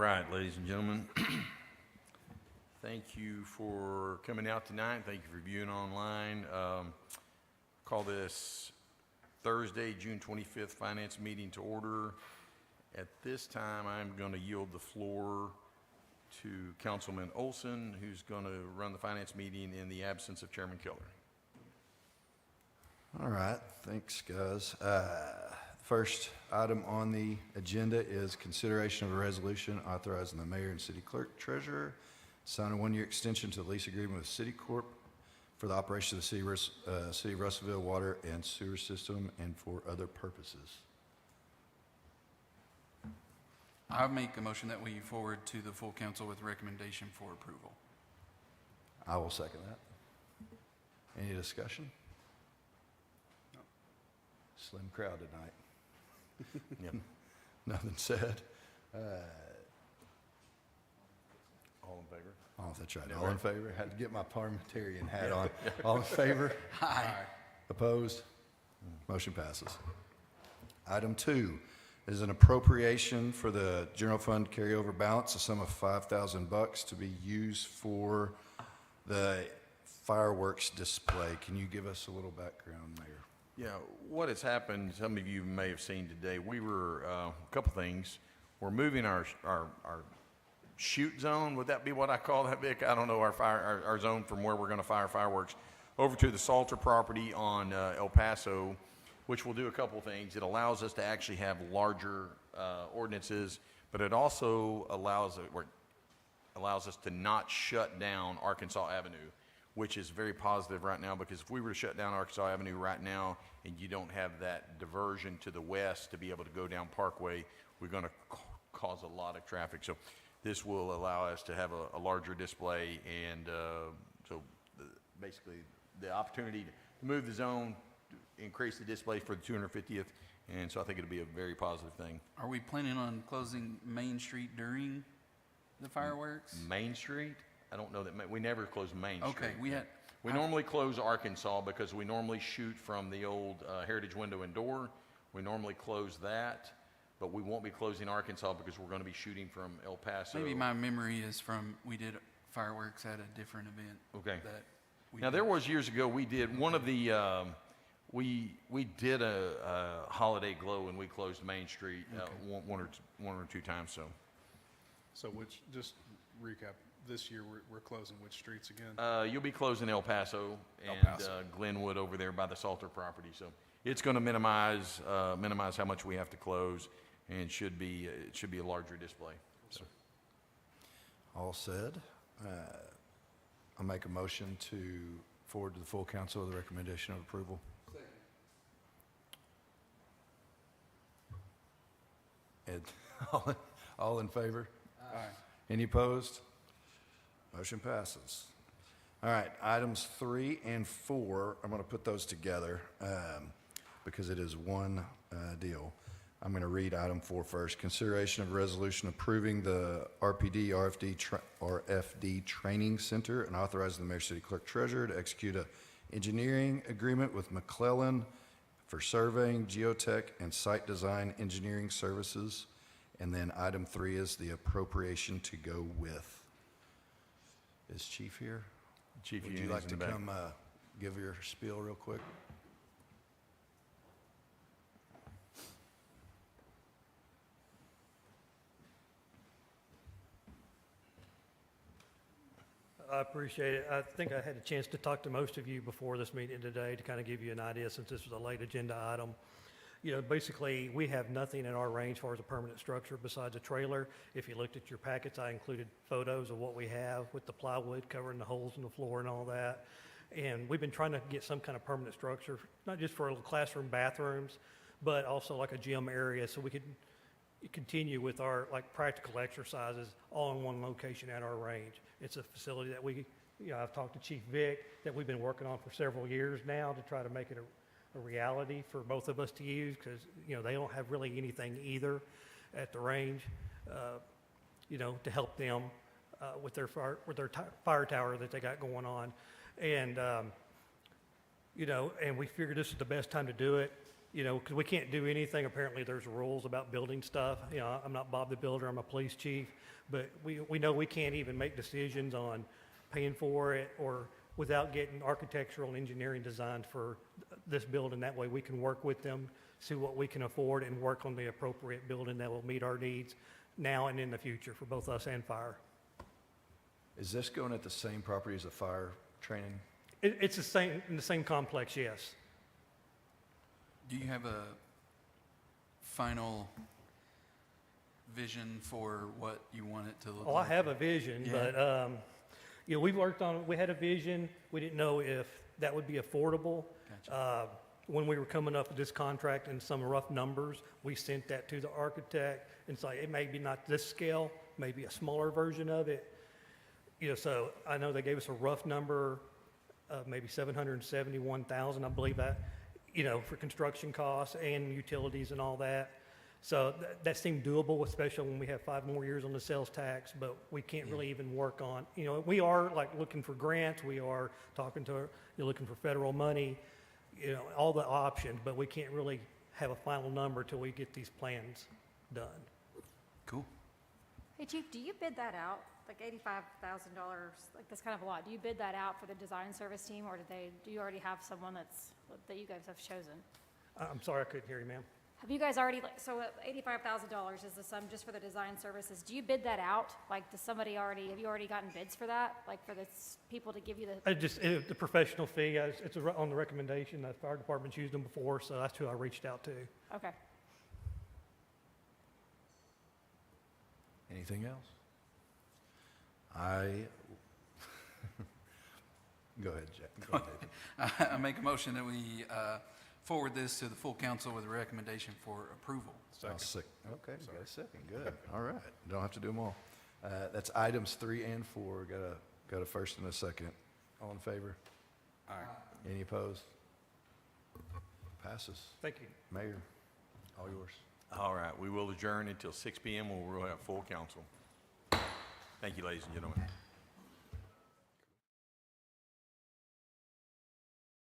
right, ladies and gentlemen. Thank you for coming out tonight. Thank you for viewing online. Call this Thursday, June 25th Finance meeting to order. At this time, I'm going to yield the floor to Councilman Olson, who's going to run the finance meeting in the absence of Chairman Keller. All right, thanks, guys. First item on the agenda is consideration of a resolution authorizing the mayor and city clerk treasurer sign a one-year extension to the lease agreement with Citicorp for the operation of the city of Russellville water and sewer system and for other purposes. I make a motion that we forward to the full council with recommendation for approval. I will second that. Any discussion? No. Slim crowd tonight. Yep. Nothing said. All in favor? Oh, that's right. Yeah, All in right. favor? Had to get my parliamentarian hat on. All in favor? Aye. Opposed? Motion passes. Item 2 is an appropriation for the general fund carryover balance, a sum of $5,000 to be used for the fireworks display. Can you give us a little background, Mayor? Yeah, what has happened, some of you may have seen today, we were, a couple things. We're moving our shoot zone, would that be what I call that, Vic? I don't know, our zone from where we're going to fire fireworks, over to the Salter property on El Paso, which will do a couple things. It allows us to actually have larger ordinances, but it also allows us to not shut down Arkansas Avenue, which is very positive right now, because if we were to shut down Arkansas Avenue right now and you don't have that diversion to the west to be able to go down Parkway, we're going to cause a lot of traffic. So this will allow us to have a larger display, and basically the opportunity to move the zone, increase the display for the 250th, and so I think it'll be a very positive thing. Are we planning on closing Main Street during the fireworks? Main Street? I don't know that, we never close Main Street. Okay, We normally close Arkansas because we normally shoot from the old Heritage Window and Door. We normally close that, but we won't be closing Arkansas because we're going to be shooting from El Paso. maybe my memory is from, we did fireworks at a different event. Okay. That we Now, did. there was years ago, we did one of the, we did a holiday glow and we closed Main Street one or two times, so. So which, just recap, this year we're closing which streets again? You'll be closing El Paso and Paso. Glenwood over there by the Salter property. So it's going to minimize how much we have to close, and it should be a larger display. So. All said. I'll make a motion to forward to the full council with a recommendation of approval. Ed, all in favor? Aye. Any opposed? Motion passes. All right, items 3 and 4, I'm going to put those together because it is one deal. I'm going to read item 4 first. Consideration of a resolution approving the RFD Training Center and authorizing the mayor, city clerk, treasurer to execute an engineering agreement with McClellan for surveying, geotech, and site design engineering services. And then item 3 is the appropriation to go with. Is Chief here? Chief, Would you like to come give your spiel real quick? I appreciate it. I think I had a chance to talk to most of you before this meeting today to kind of give you an idea, since this was a late agenda item. You know, basically, we have nothing in our range as far as a permanent structure besides a trailer. If you looked at your packets, I included photos of what we have with the plywood covering the holes in the floor and all that. And we've been trying to get some kind of permanent structure, not just for classroom bathrooms, but also like a gym area, so we could continue with our practical exercises all in one location at our range. It's a facility that I've talked to Chief Vic, that we've been working on for several years now to try to make it a reality for both of us to use, because they don't have really anything either at the range, to help them with their fire tower that they got going on, and and we figured this is the best time to do it. you know, because we can't do anything. Apparently, there's rules about building stuff. You know, I'm not Bob the Builder, I'm a police chief, but we know we can't even make decisions on paying for it or without getting architectural and engineering designs for this building. That way we can work with them, see what we can afford, and work on the appropriate building that will meet our needs now and in the future for both us and fire. Is this going at the same property as the fire training? It's the same, in the same complex, yes. Do you have a final vision for what you want it to look Oh, like? I have a vision, Yeah. but, you know, we worked on, we had a vision. We didn't know if that would be affordable. Gotcha. When we were coming up with this contract and some rough numbers, we sent that to the architect and say, it may be not this scale, maybe a smaller version of it. You know, so I know they gave us a rough number of maybe 771,000, I believe that, you know, for construction costs and utilities and all that. So that seemed doable, especially when we have 5 more years on the sales tax, but we can't really even work on, you know, we are like looking for grants, we are talking to, you're looking for federal money, you know, all the options, but we can't really have a final number till we get these plans done. Cool. Hey, Chief, do you bid that out? Like $85,000, like that's kind of a lot. Do you bid that out for the design service team, or do you already have someone that you guys have chosen? I'm sorry, I couldn't hear you, ma'am. Have you guys already, like, so $85,000 is the sum just for the design services. Do you bid that out? Like, have you already gotten bids for that? Like, for the people to give you the, The professional fee, it's on the recommendation, the fire department's used them before, so that's who I reached out to. okay. Anything else? Go ahead, Jack. Go ahead, Nathan. I make a motion that we forward this to the full council with a recommendation for approval. I'll Okay, got a second, good. All right, don't have to do them all. That's items 3 and 4, got a first and a second. All in favor? Aye. Any opposed? Passes. Thank you. Mayor, all yours. All right, we will adjourn until 6 PM when we'll have full council. Thank you, ladies and gentlemen.